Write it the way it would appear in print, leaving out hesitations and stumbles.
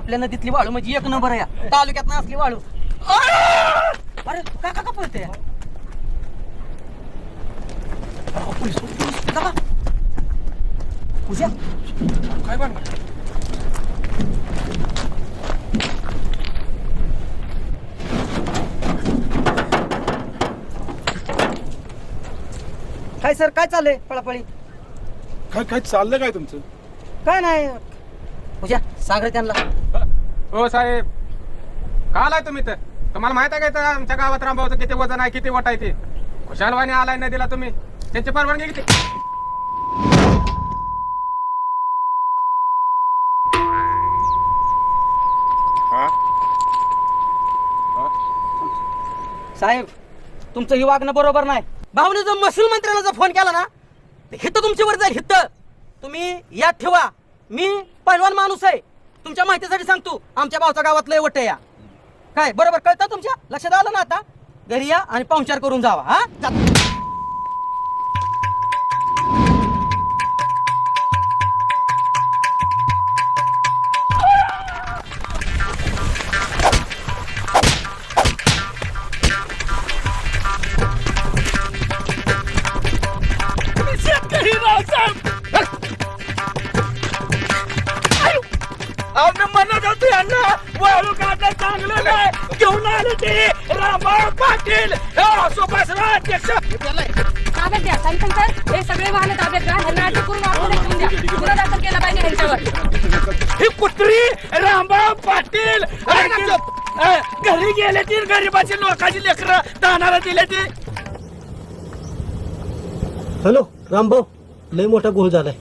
आपल्या नदीतली वाळू म्हणजे एक नंबर आहे तालुक्यात ना असली वाळू. अरे काका का पळते पोलीस पूजा काय बनणार काय सर काय चाललंय पळापळी? काय काय चाललंय काय तुमचं? काय नाही पूजा सांग रे त्यांना. हो साहेब का आलाय तुम्ही तर तुम्हाला माहित आहे का इथं आमच्या गावात रामभाऊचं किती वजन आहे किती वट आहे ते खुशालवाणी आलाय नदीला तुम्ही त्यांची परवानगी किती? साहेब तुमचं ही वागणं बरोबर नाही. भाऊने जर महसूल मंत्र्याला जर फोन केला ना हित तुमच्यावर जाईल हित. तुम्ही याद ठेवा मी पहिलवान माणूस आहे. तुमच्या माहितीसाठी सांगतो आमच्या भावच्या गावात लय वट या काय बरोबर कळतं तुमच्या लक्षात आलं ना. आता घरी या आणि पाहुणचार करून जावा. हा म्हणत होतो यांना वाळू काढणं चांगलं नाही घेऊन आले ते रामभाऊ पाटील सुभाषराव अध्यक्ष. ताब्यात द्या सरपंच हे सगळे वाहन ताब्यात घ्या. ह्यांना अटक करून आतमध्ये ठेवून द्या. गुन्हा दाखल केला पाहिजे ह्यांच्यावर. ही कुत्री रामभाऊ पाटील घरी गेले ती गरीबाची लोकांची लेकरं दानाला दिले ती. हॅलो रामभाऊ लय मोठा गोळ झालाय.